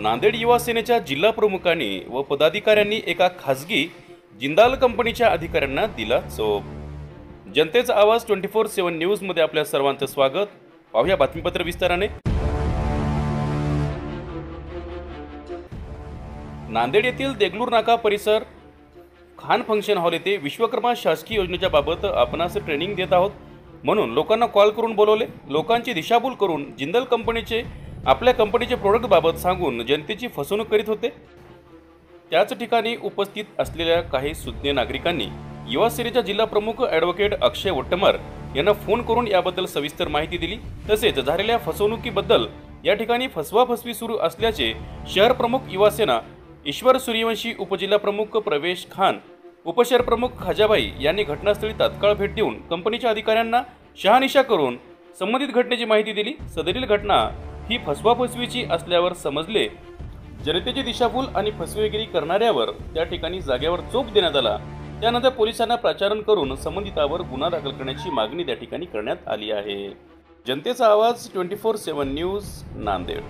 नांदेड युवा सेनेच्या जिल्हा प्रमुखांनी व पदाधिकाऱ्यांनी एका खासगी जिंदाल कंपनीच्या अधिकाऱ्यांना दिला चोप। जनतेचा आवाज 24/7 न्यूज मध्ये आपल्या सर्वांचं स्वागत। पाहूया बातमीपत्र विस्ताराने। नांदेड येथील देगलूर नाका परिसर खान फंक्शन हॉल येथे विश्वकर्मा शासकीय योजनेच्या बाबत आपणास ट्रेनिंग देत आहोत म्हणून लोकांना कॉल करून बोलवले। लोकांची दिशाभूल करून जिंदाल कंपनीचे आपल्या कंपनीचे प्रोडक्ट बाबत सांगून जनतेची फसवणूक करीत होते। त्याच ठिकाणी उपस्थित असलेल्या काही सुज्ञ नागरिकांनी युवा सेनेच्या जिल्हा प्रमुख ॲडव्होकेट अक्षय वट्टमर यांना फोन करून याबद्दल सविस्तर माहिती दिली। तसेच झालेल्या फसवणुकीबद्दल या ठिकाणी फसवाफसवी सुरू असल्याचे शहर प्रमुख युवा सेना ईश्वर सूर्यवंशी, उपजिल्हा प्रमुख प्रवेश खान, उपशहर प्रमुख खाजाबाई यांनी घटनास्थळी तात्काळ भेट देऊन कंपनीच्या अधिकाऱ्यांना शहानिशा करून संबंधित घटनेची माहिती दिली। सदरील घटना ही फसवाफसवीची असल्यावर समजले। जनतेची दिशाभूल आणि फसवेगिरी करणाऱ्यावर त्या ठिकाणी जागेवर चोप देण्यात आला। त्यानंतर पोलिसांना प्राचारण करून संबंधितावर गुन्हा दाखल करण्याची मागणी त्या ठिकाणी करण्यात आली आहे। जनतेचा आवाज 24/7 न्यूज नांदेड।